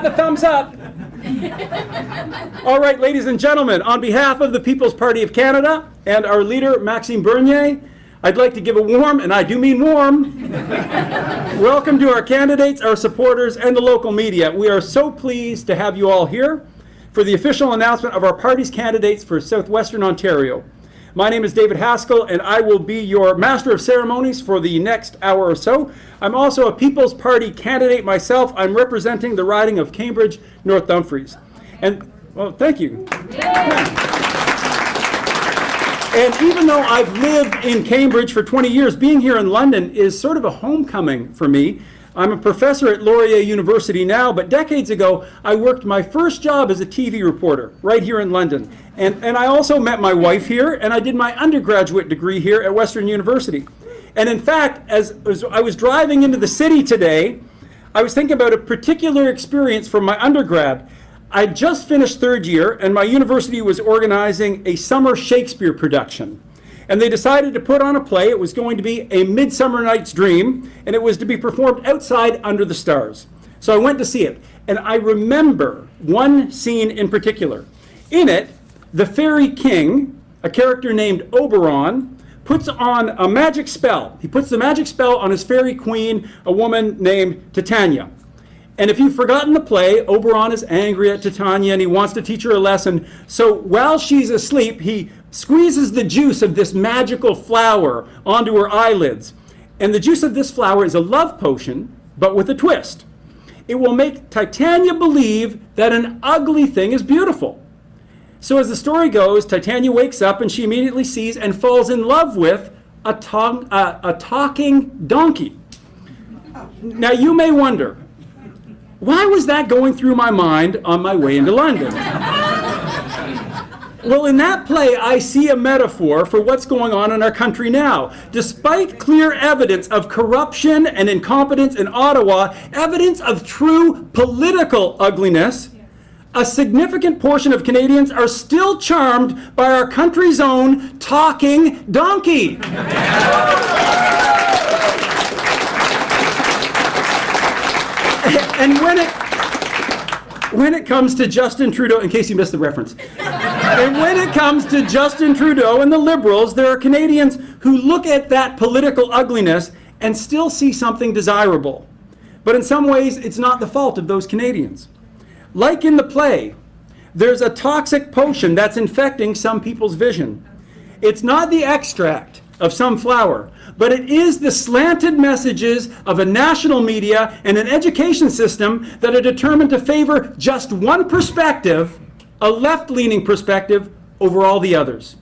got the thumbs up. All right, ladies and gentlemen, on behalf of the People's Party of Canada and our leader, Maxime Bernier, I'd like to give a warm, and I do mean warm, welcome to our candidates, our supporters, and the local media. We are so pleased to have you all here for the official announcement of our party's candidates for Southwestern Ontario. My name is David Haskell, and I will be your Master of Ceremonies for the next hour or so. I'm also a People's Party candidate myself. I'm representing the riding of Cambridge, North Dumfries. And, well, thank you. And even though I've lived in Cambridge for 20 years, being here in London is sort of a homecoming for me. I'm a professor at Laurier University now, but decades ago, I worked my first job as a TV reporter right here in London. And I also met my wife here, and I did my undergraduate degree here at Western University. And in fact, as I was driving into the city today, I was thinking about a particular experience from my undergrad. I just finished third year, and my university was organizing a summer Shakespeare production. And they decided to put on a play. It was going to be A Midsummer Night's Dream, and it was to be performed outside under the stars. So I went to see it, and I remember one scene in particular. In it, the fairy king, a character named Oberon, puts on a magic spell. He puts the magic spell on his fairy queen, a woman named Titania. And if you've forgotten the play, Oberon is angry at Titania and he wants to teach her a lesson. So while she's asleep, he squeezes the juice of this magical flower onto her eyelids. And the juice of this flower is a love potion, but with a twist. It will make Titania believe that an ugly thing is beautiful. So as the story goes, Titania wakes up and she immediately sees and falls in love with a talking donkey. Now you may wonder, why was that going through my mind on my way into London? Well, in that play, I see a metaphor for what's going on in our country now. Despite clear evidence of corruption and incompetence in Ottawa, evidence of true political ugliness, a significant portion of Canadians are still charmed by our country's own talking donkey. And when it comes to Justin Trudeau, in case you missed the reference, and when it comes to Justin Trudeau and the Liberals, there are Canadians who look at that political ugliness and still see something desirable. But in some ways, it's not the fault of those Canadians. Like in the play, there's a toxic potion that's infecting some people's vision. It's not the extract of some flower, but it is the slanted messages of a national media and an education system that are determined to favor just one perspective, a left-leaning perspective, over all the others.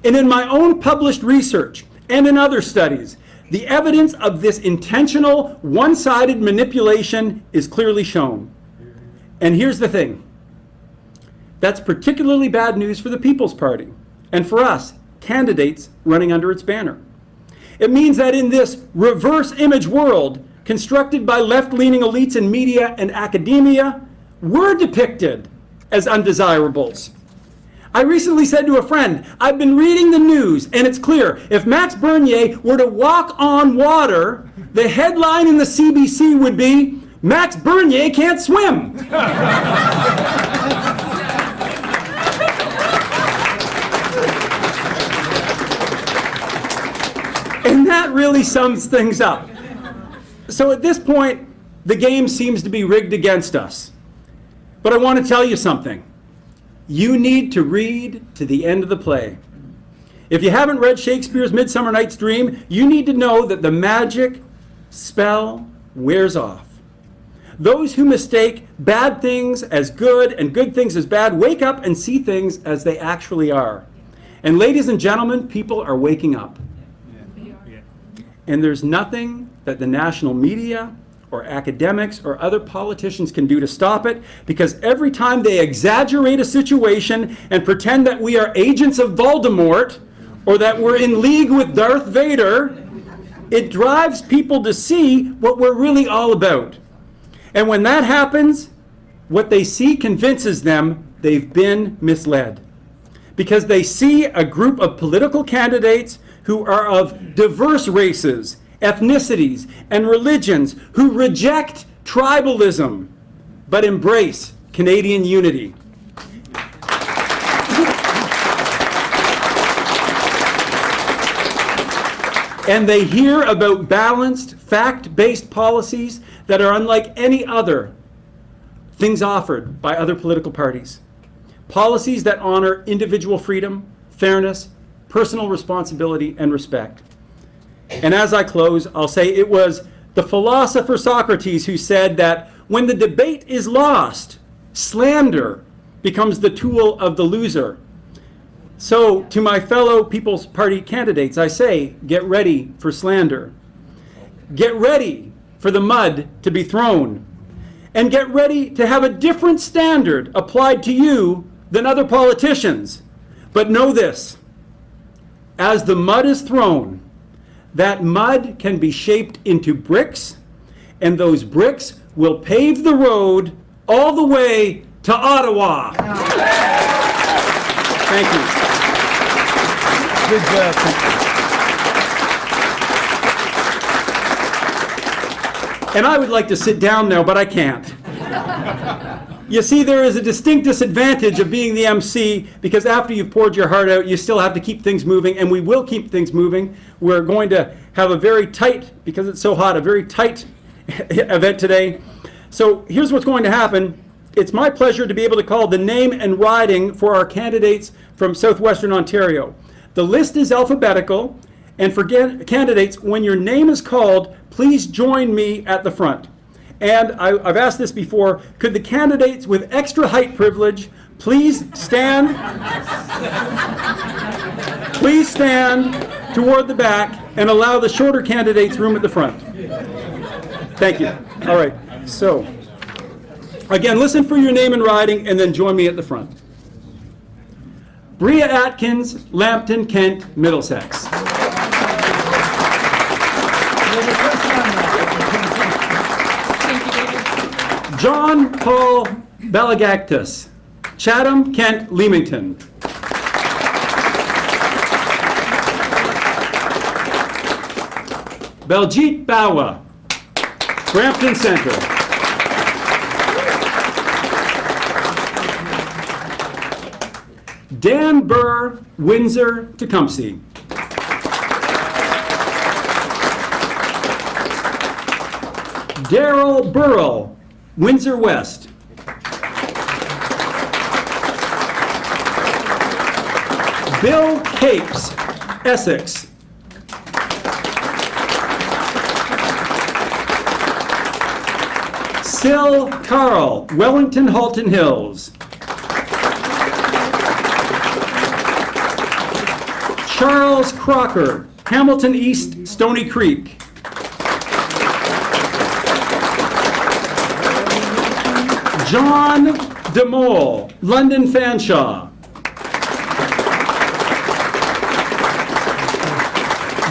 And in my own published research and in other studies, the evidence of this intentional, one-sided manipulation is clearly shown. And here's the thing. That's particularly bad news for the People's Party, and for us, candidates running under its banner. It means that in this reverse image world, constructed by left-leaning elites in media and academia, we're depicted as undesirables. I recently said to a friend, I've been reading the news, and it's clear, if Max Bernier were to walk on water, the headline in the CBC would be, Max Bernier can't swim. And that really sums things up. So at this point, the game seems to be rigged against us. But I want to tell you something. You need to read to the end of the play. If you haven't read Shakespeare's Midsummer Night's Dream, you need to know that the magic spell wears off. Those who mistake bad things as good and good things as bad wake up and see things as they actually are. And ladies and gentlemen, people are waking up. And there's nothing that the national media or academics or other politicians can do to stop it, because every time they exaggerate a situation and pretend that we are agents of Voldemort or that we're in league with Darth Vader, it drives people to see what we're really all about. And when that happens, what they see convinces them they've been misled, because they see a group of political candidates who are of diverse races, ethnicities, and religions, who reject tribalism, but embrace Canadian unity. And they hear about balanced, fact-based policies that are unlike any other things offered by other political parties. Policies that honor individual freedom, fairness, personal responsibility, and respect. And as I close, I'll say it was the philosopher Socrates who said that when the debate is lost, slander becomes the tool of the loser. So to my fellow People's Party candidates, I say, get ready for slander. Get ready for the mud to be thrown. And get ready to have a different standard applied to you than other politicians. But know this, as the mud is thrown, that mud can be shaped into bricks, and those bricks will pave the road all the way to Ottawa. Thank you. Good job. And I would like to sit down now, but I can't. You see, there is a distinct disadvantage of being the MC, because after you've poured your heart out, you still have to keep things moving, and we will keep things moving. We're going to have a very tight, because it's so hot, a very tight event today. So here's what's going to happen. It's my pleasure to be able to call the name and riding for our candidates from Southwestern Ontario. The list is alphabetical, and for candidates, when your name is called, please join me at the front. And I've asked this before, could the candidates with extra height privilege please stand? Please stand toward the back and allow the shorter candidates room at the front. Thank you. All right, so again, listen for your name and riding, and then join me at the front. Bria Atkins, Lambton, Kent, Middlesex. John Paul Balagactus, Chatham, Kent, Leamington. Baljit Bawa, Brampton Centre. Dan Burr, Windsor, Tecumseh. Daryl Burrell, Windsor West. Bill Capes, Essex. Sil Carl, Wellington Halton Hills. Charles Crocker, Hamilton East, Stony Creek. John DeMole, London Fanshawe.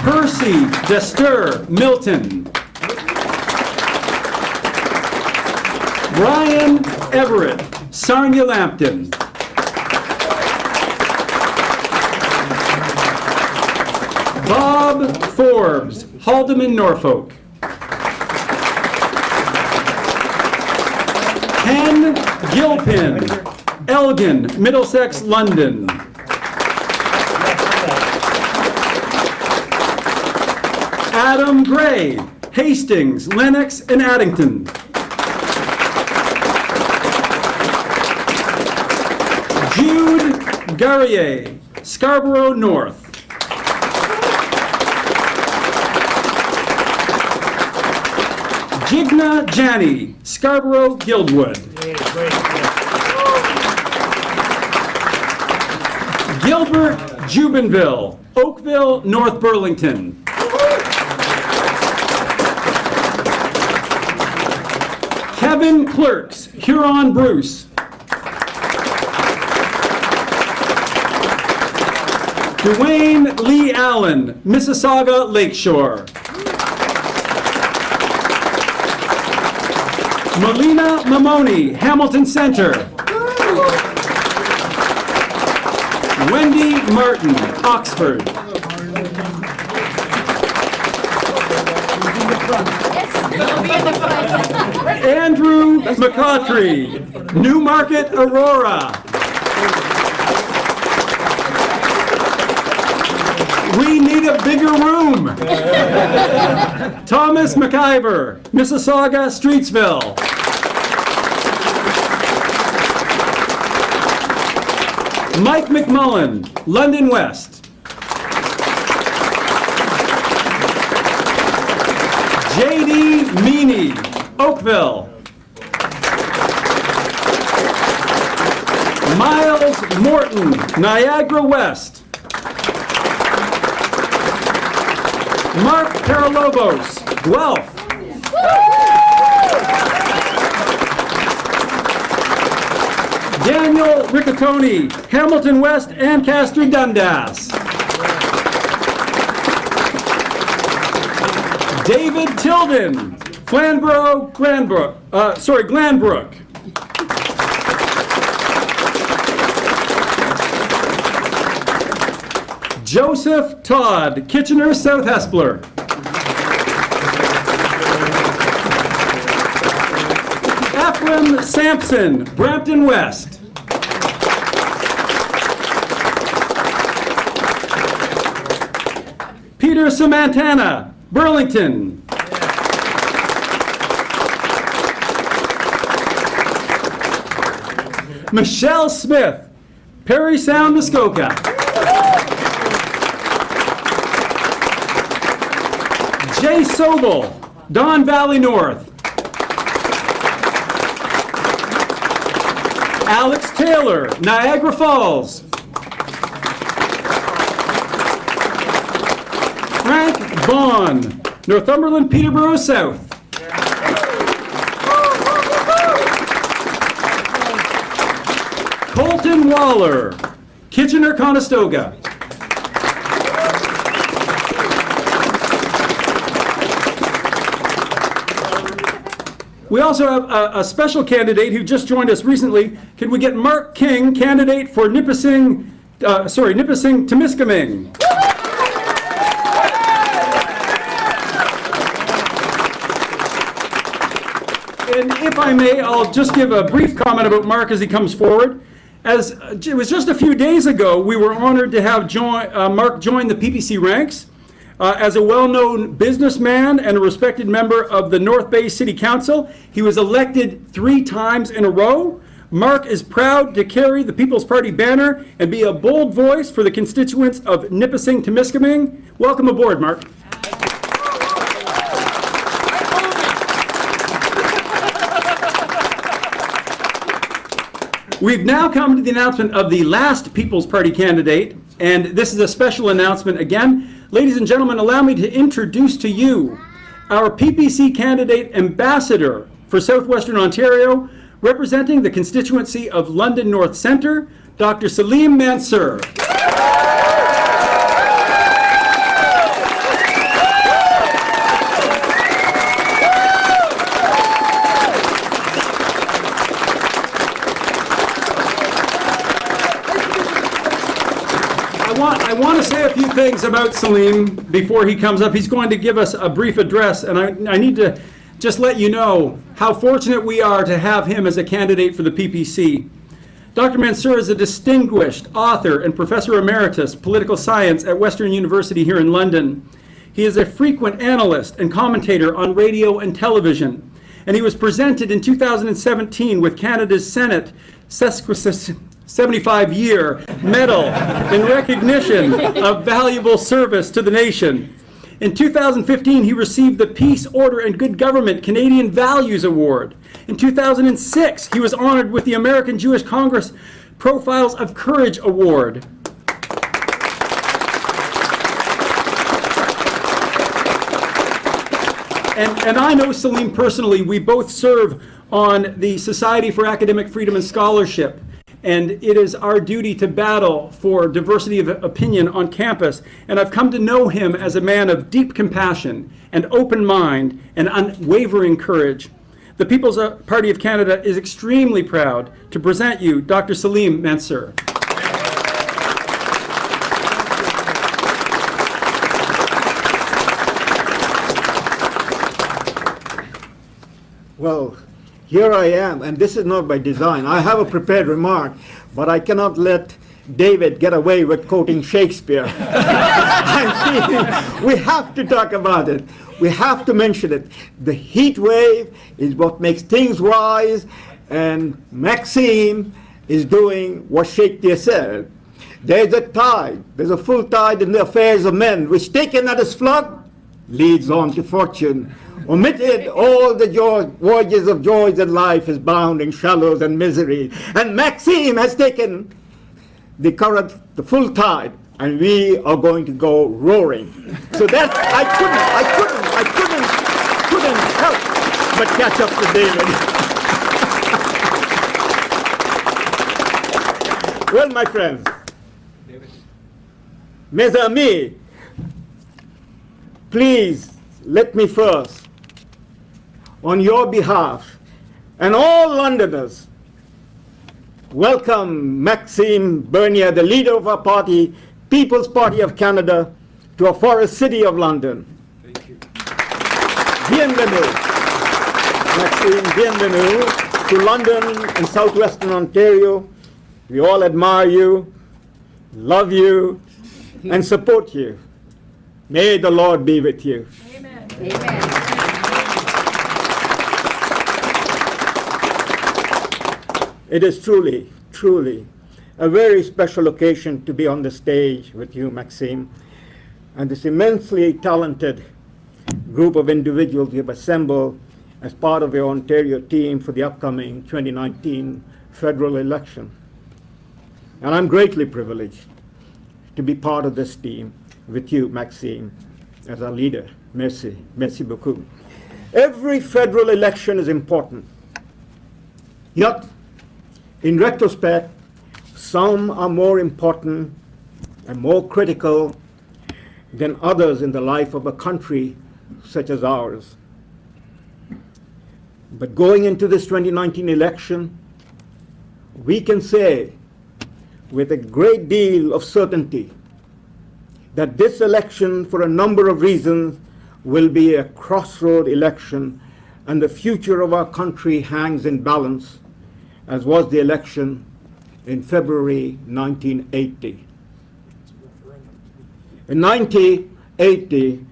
Percy Dester, Milton. Brian Everett, Sarnia Lambton. Bob Forbes, Haldeman, Norfolk. Ken Gilpin, Elgin, Middlesex, London. Adam Gray, Hastings, Lennox, and Addington. Jude Garrier, Scarborough North. Jigna Janney, Scarborough Guildwood. Gilbert Jubenville, Oakville, North Burlington. Kevin Clerks, Huron Bruce. Dwayne Lee Allen, Mississauga Lakeshore. Melina Mamoni, Hamilton Center. Wendy Martin, Oxford. Yes. Andrew McCautry, Newmarket, Aurora. We need a bigger room. Thomas McIver, Mississauga, Streetsville. Mike McMullen, London West. J.D. Meany, Oakville. Miles Morton, Niagara West. Mark Paralobos, Guelph. Daniel Riccatoni, Hamilton West, Ancaster, Dundas. David Tilden, Glanbrook. Joseph Todd, Kitchener, South Hespeler. Ephraim Sampson, Brampton West. Peter Samantana, Burlington. Michelle Smith, Parry Sound, Muskoka. Jay Sobel, Don Valley North. Alex Taylor, Niagara Falls. Frank Vaughn, Northumberland, Peterborough South. Colton Waller, Kitchener, Conestoga. We also have a special candidate who just joined us recently. Can we get Mark King, candidate for Nipissing Temiskaming? And if I may, I'll just give a brief comment about Mark as he comes forward. As it was just a few days ago, we were honored to have Mark join the PPC ranks. As a well-known businessman and a respected member of the North Bay City Council, he was elected 3 times in a row. Mark is proud to carry the People's Party banner and be a bold voice for the constituents of Nipissing Temiskaming. Welcome aboard, Mark. We've now come to the announcement of the last People's Party candidate, and this is a special announcement again. Ladies and gentlemen, allow me to introduce to you our PPC candidate ambassador for Southwestern Ontario, representing the constituency of London North Centre, Dr. Salim Mansour. I want to say a few things about Salim before he comes up. He's going to give us a brief address, and I need to just let you know how fortunate we are to have him as a candidate for the PPC. Dr. Mansour is a distinguished author and professor emeritus political science at Western University here in London. He is a frequent analyst and commentator on radio and television, and he was presented in 2017 with Canada's Senate 75-year medal in recognition of valuable service to the nation. In 2015, he received the Peace, Order, and Good Government Canadian Values Award. In 2006, he was honored with the American Jewish Congress Profiles of Courage Award. And I know Salim personally. We both serve on the Society for Academic Freedom and Scholarship. And it is our duty to battle for diversity of opinion on campus. And I've come to know him as a man of deep compassion and open mind and unwavering courage. The People's Party of Canada is extremely proud to present you Dr. Salim Mansour. Well, here I am, and this is not by design. I have a prepared remark, but I cannot let David get away with quoting Shakespeare. We have to talk about it. We have to mention it. The heat wave is what makes things rise, and Maxime is doing what Shakespeare said. There's a tide, there's a full tide in the affairs of men, which taken at its flood, leads on to fortune. Omitted all the voyages of joys in life is bound in shallows and misery. And Maxime has taken the current, the full tide, and we are going to go roaring. So that I couldn't help but catch up to David. Well, my friends, mes amis, please let me first, on your behalf, and all Londoners, welcome Maxime Bernier, the leader of our party, People's Party of Canada, to our forest city of London. Thank you. Bienvenue, Maxime, bienvenue to London and Southwestern Ontario. We all admire you, love you, and support you. May the Lord be with you. Amen. Amen. It is truly, truly a very special occasion to be on the stage with you, Maxime, and this immensely talented group of individuals you have assembled as part of your Ontario team for the upcoming 2019 federal election. And I'm greatly privileged to be part of this team with you, Maxime, as our leader. Merci. Merci beaucoup. Every federal election is important. Yet, in retrospect, some are more important and more critical than others in the life of a country such as ours. But going into this 2019 election, we can say with a great deal of certainty that this election, for a number of reasons, will be a crossroad election, and the future of our country hangs in balance, as was the election in February 1980. In 1980,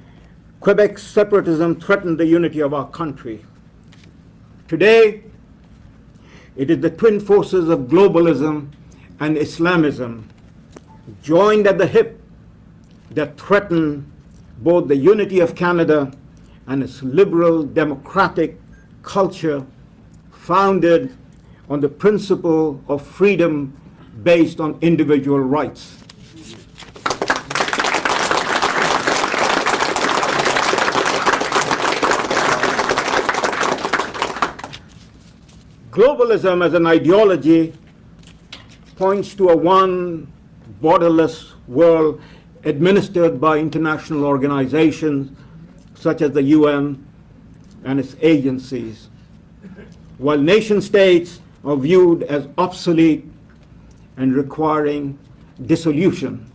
Quebec's separatism threatened the unity of our country. Today, it is the twin forces of globalism and Islamism, joined at the hip, that threaten both the unity of Canada and its liberal democratic culture founded on the principle of freedom based on individual rights. Globalism as an ideology points to a one borderless world administered by international organizations such as the UN and its agencies, while nation states are viewed as obsolete and requiring dissolution,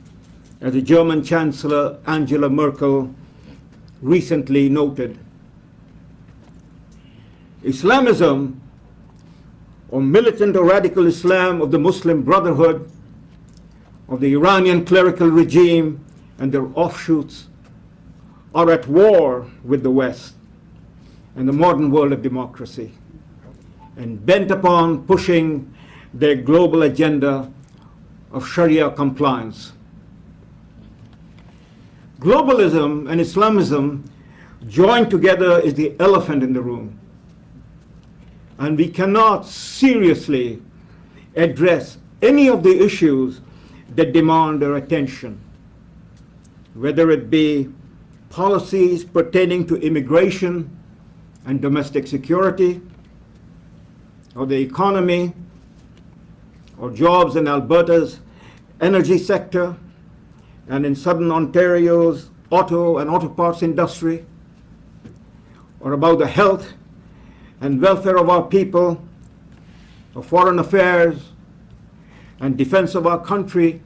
as the German Chancellor Angela Merkel recently noted. Islamism, or militant or radical Islam of the Muslim Brotherhood, of the Iranian clerical regime and their offshoots, are at war with the West and the modern world of democracy, and bent upon pushing their global agenda of Sharia compliance. Globalism and Islamism joined together is the elephant in the room, and we cannot seriously address any of the issues that demand our attention, whether it be policies pertaining to immigration and domestic security, or the economy, or jobs in Alberta's energy sector, and in southern Ontario's auto and auto parts industry, or about the health and welfare of our people, or foreign affairs and defense of our country,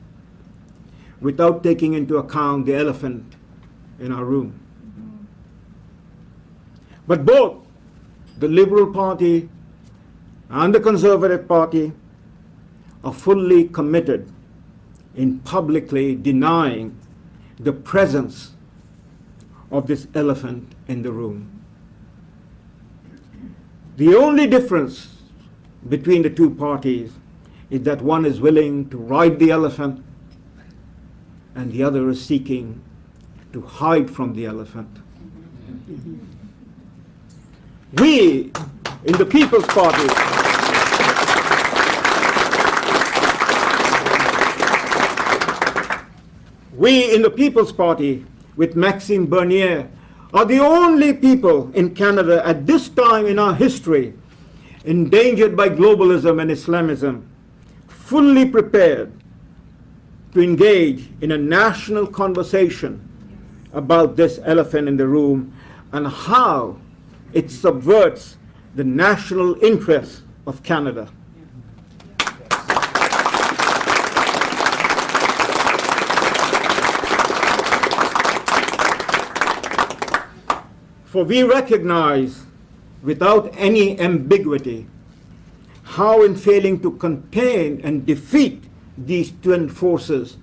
without taking into account the elephant in our room. But both the Liberal Party and the Conservative Party are fully committed in publicly denying the presence of this elephant in the room. The only difference between the two parties is that one is willing to ride the elephant and the other is seeking to hide from the elephant. We in the People's Party with Maxime Bernier are the only people in Canada at this time in our history endangered by globalism and Islamism, fully prepared to engage in a national conversation about this elephant in the room and how it subverts the national interests of Canada. For we recognize without any ambiguity how in failing to contain and defeat these twin forces,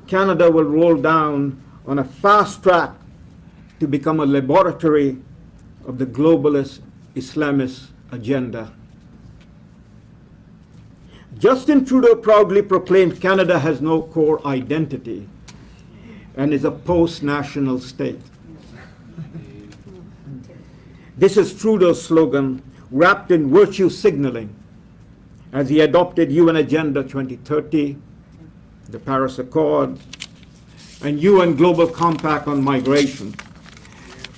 Canada will roll down on a fast track to become a laboratory of the globalist Islamist agenda. Justin Trudeau proudly proclaimed Canada has no core identity and is a post-national state. This is Trudeau's slogan, wrapped in virtue signaling, as he adopted UN Agenda 2030, the Paris Accord, and UN Global Compact on Migration,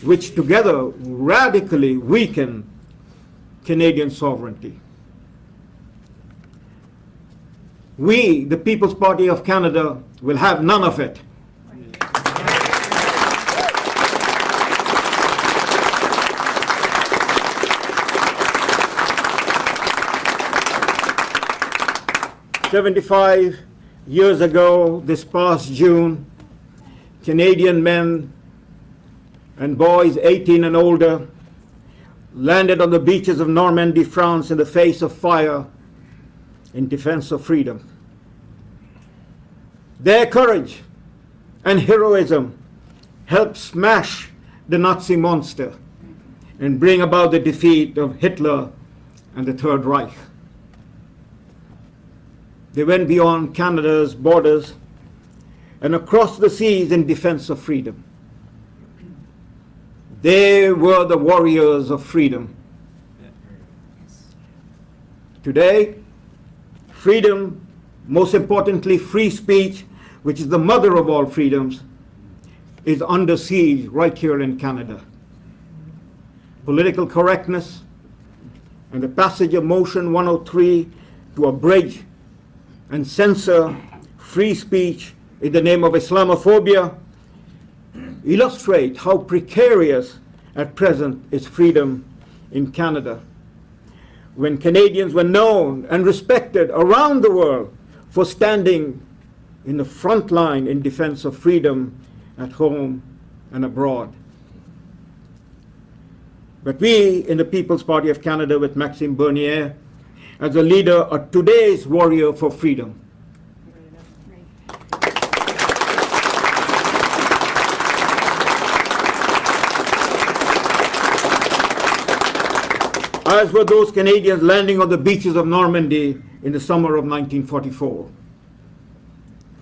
which together radically weaken Canadian sovereignty. We, the People's Party of Canada, will have none of it. "75 years ago, this past June, Canadian men and boys 18 and older landed on the beaches of Normandy, France, in the face of fire in defense of freedom. Their courage and heroism helped smash the Nazi monster and bring about the defeat of Hitler and the Third Reich. They went beyond Canada's borders and across the seas in defense of freedom. They were the warriors of freedom. Today, freedom, most importantly free speech, which is the mother of all freedoms, is under siege right here in Canada. Political correctness and the passage of Motion 103 to abridge and censor free speech in the name of Islamophobia illustrate how precarious at present is freedom in Canada, when Canadians were known and respected around the world for standing in the front line in defense of freedom at home and abroad. But we in the People's Party of Canada with Maxime Bernier as a leader are today's warrior for freedom. As were those Canadians landing on the beaches of Normandy in the summer of 1944.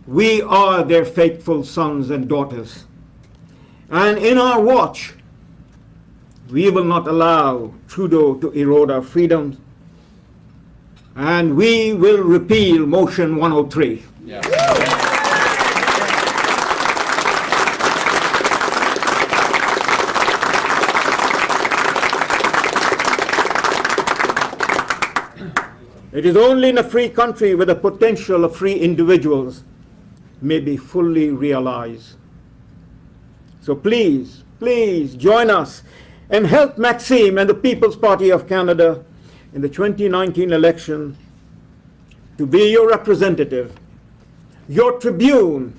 We are their faithful sons and daughters. And in our watch, we will not allow Trudeau to erode our freedoms, and we will repeal Motion 103. Yeah. It is only in a free country where the potential of free individuals may be fully realized. So please, please join us and help Maxime and the People's Party of Canada in the 2019 election to be your representative, your tribune,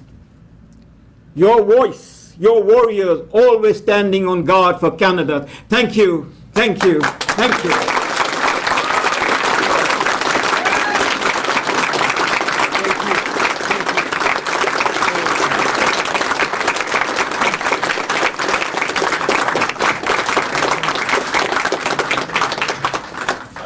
your voice, your warriors, always standing on guard for Canada. Thank you. Thank you. Thank you.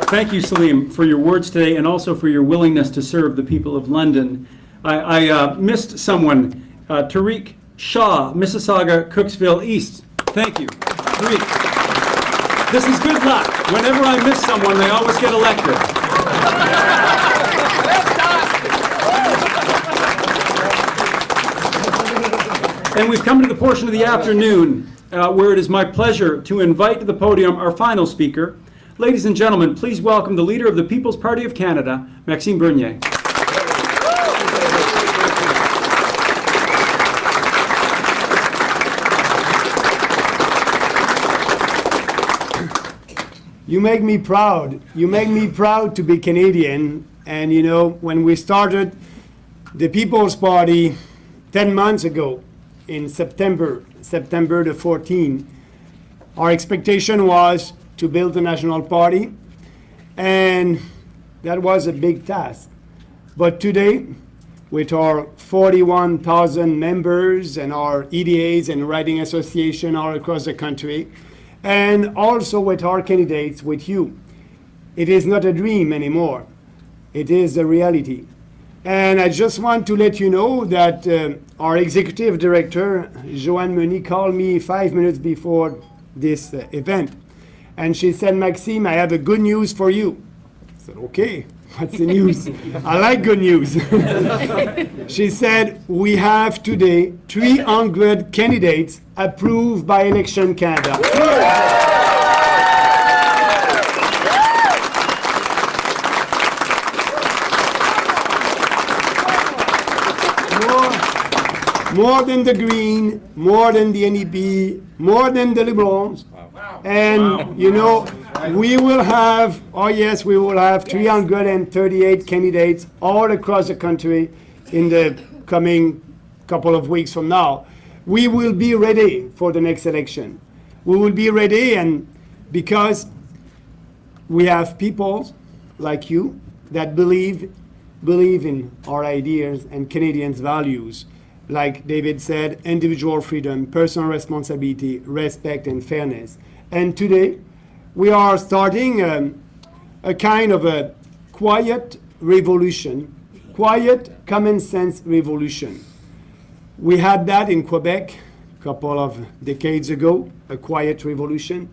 Thank you, Salim, for your words today and also for your willingness to serve the people of London. I missed someone, Tariq Shah, Mississauga, Cooksville East. Thank you, Tariq. This is good luck. Whenever I miss someone, they always get elected. And we've come to the portion of the afternoon where it is my pleasure to invite to the podium our final speaker. Ladies and gentlemen, please welcome the leader of the People's Party of Canada, Maxime Bernier. You make me proud. You make me proud to be Canadian. And you know, when we started the People's Party 10 months ago in September the 14th, our expectation was to build a national party, and that was a big task. But today, with our 41,000 members and our EDAs and riding association all across the country, and also with our candidates, with you, it is not a dream anymore. It is a reality. And I just want to let you know that our executive director, Joanne Meunier, called me 5 minutes before this event. And she said, Maxime, I have a good news for you. I said, okay, what's the news? I like good news. She said, we have today 300 candidates approved by Election Canada. More than the Green, more than the NEP, more than the Liberals. And, you know, we will have, oh yes, we will have 338 candidates all across the country in the coming couple of weeks from now. We will be ready for the next election. We will be ready, and because we have people like you that believe in our ideas and Canadians' values. Like David said, individual freedom, personal responsibility, respect, and fairness. And today, we are starting a kind of a quiet revolution, quiet common sense revolution. We had that in Quebec a couple of decades ago, a quiet revolution,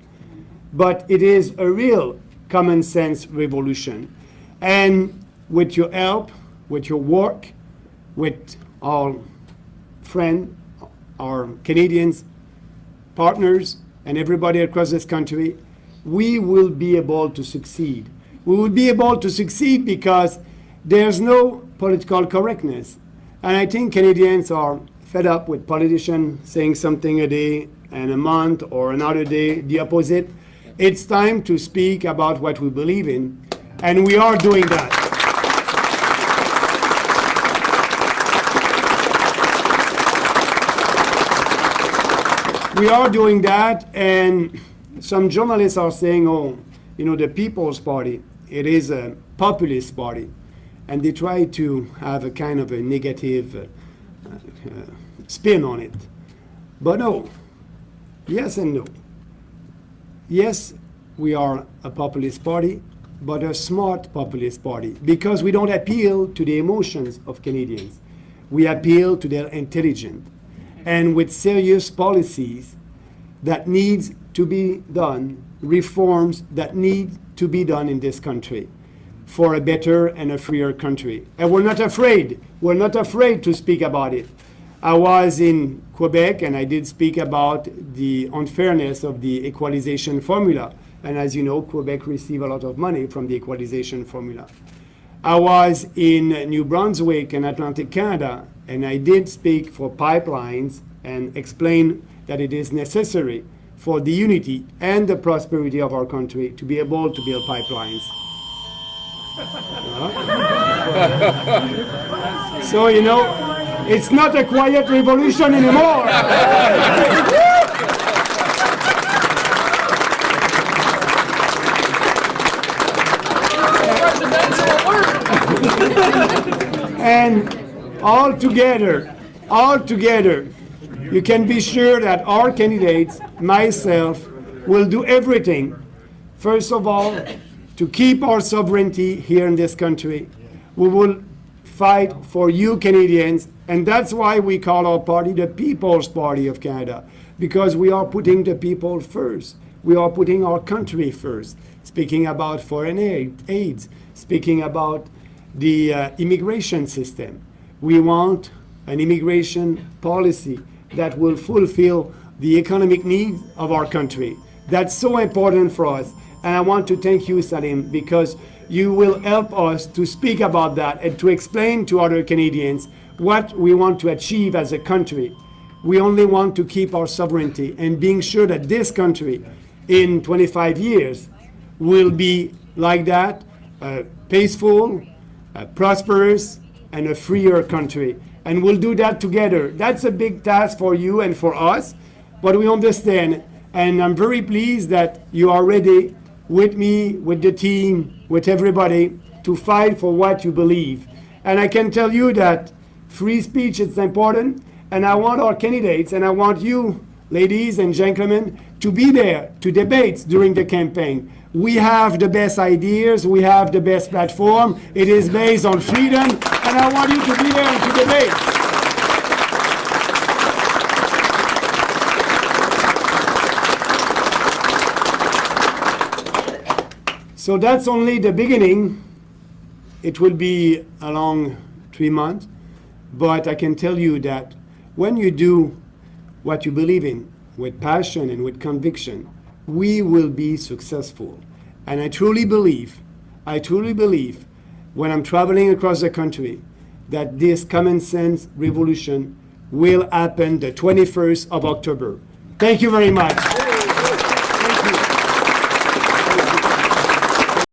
but it is a real common sense revolution. And with your help, with your work, with our friends, our Canadians, partners, and everybody across this country, we will be able to succeed. We will be able to succeed because there's no political correctness. And I think Canadians are fed up with politicians saying something a day and a month or another day the opposite. It's time to speak about what we believe in, and we are doing that. We are doing that, and some journalists are saying, oh, you know, the People's Party, it is a populist party. And they try to have a kind of a negative spin on it. But no, yes and no. Yes, we are a populist party, but a smart populist party, because we don't appeal to the emotions of Canadians. We appeal to their intelligence. And with serious policies that needs to be done, reforms that need to be done in this country for a better and a freer country. And we're not afraid. We're not afraid to speak about it. I was in Quebec and I did speak about the unfairness of the equalization formula. And as you know, Quebec received a lot of money from the equalization formula. I was in New Brunswick and Atlantic Canada, and I did speak for pipelines and explain that it is necessary for the unity and the prosperity of our country to be able to build pipelines. So, you know, it's not a quiet revolution anymore. And all together, you can be sure that our candidates, myself, will do everything, first of all, to keep our sovereignty here in this country. We will fight for you Canadians, and that's why we call our party the People's Party of Canada, because we are putting the people first. We are putting our country first, speaking about foreign aid, speaking about the immigration system. We want an immigration policy that will fulfill the economic needs of our country. That's so important for us. And I want to thank you, Salim, because you will help us to speak about that and to explain to other Canadians what we want to achieve as a country. We only want to keep our sovereignty and being sure that this country in 25 years will be like that, peaceful, prosperous, and a freer country. And we'll do that together. That's a big task for you and for us, but we understand. And I'm very pleased that you are ready with me, with the team, with everybody, to fight for what you believe. And I can tell you that free speech is important, and I want our candidates, and I want you, ladies and gentlemen, to be there to debate during the campaign. We have the best ideas, we have the best platform, it is based on freedom, and I want you to be there and to debate. So that's only the beginning. It will be a long 3 months, but I can tell you that when you do what you believe in with passion and with conviction, we will be successful. And I truly believe when I'm traveling across the country that this common sense revolution will happen the 21st of October. Thank you very much.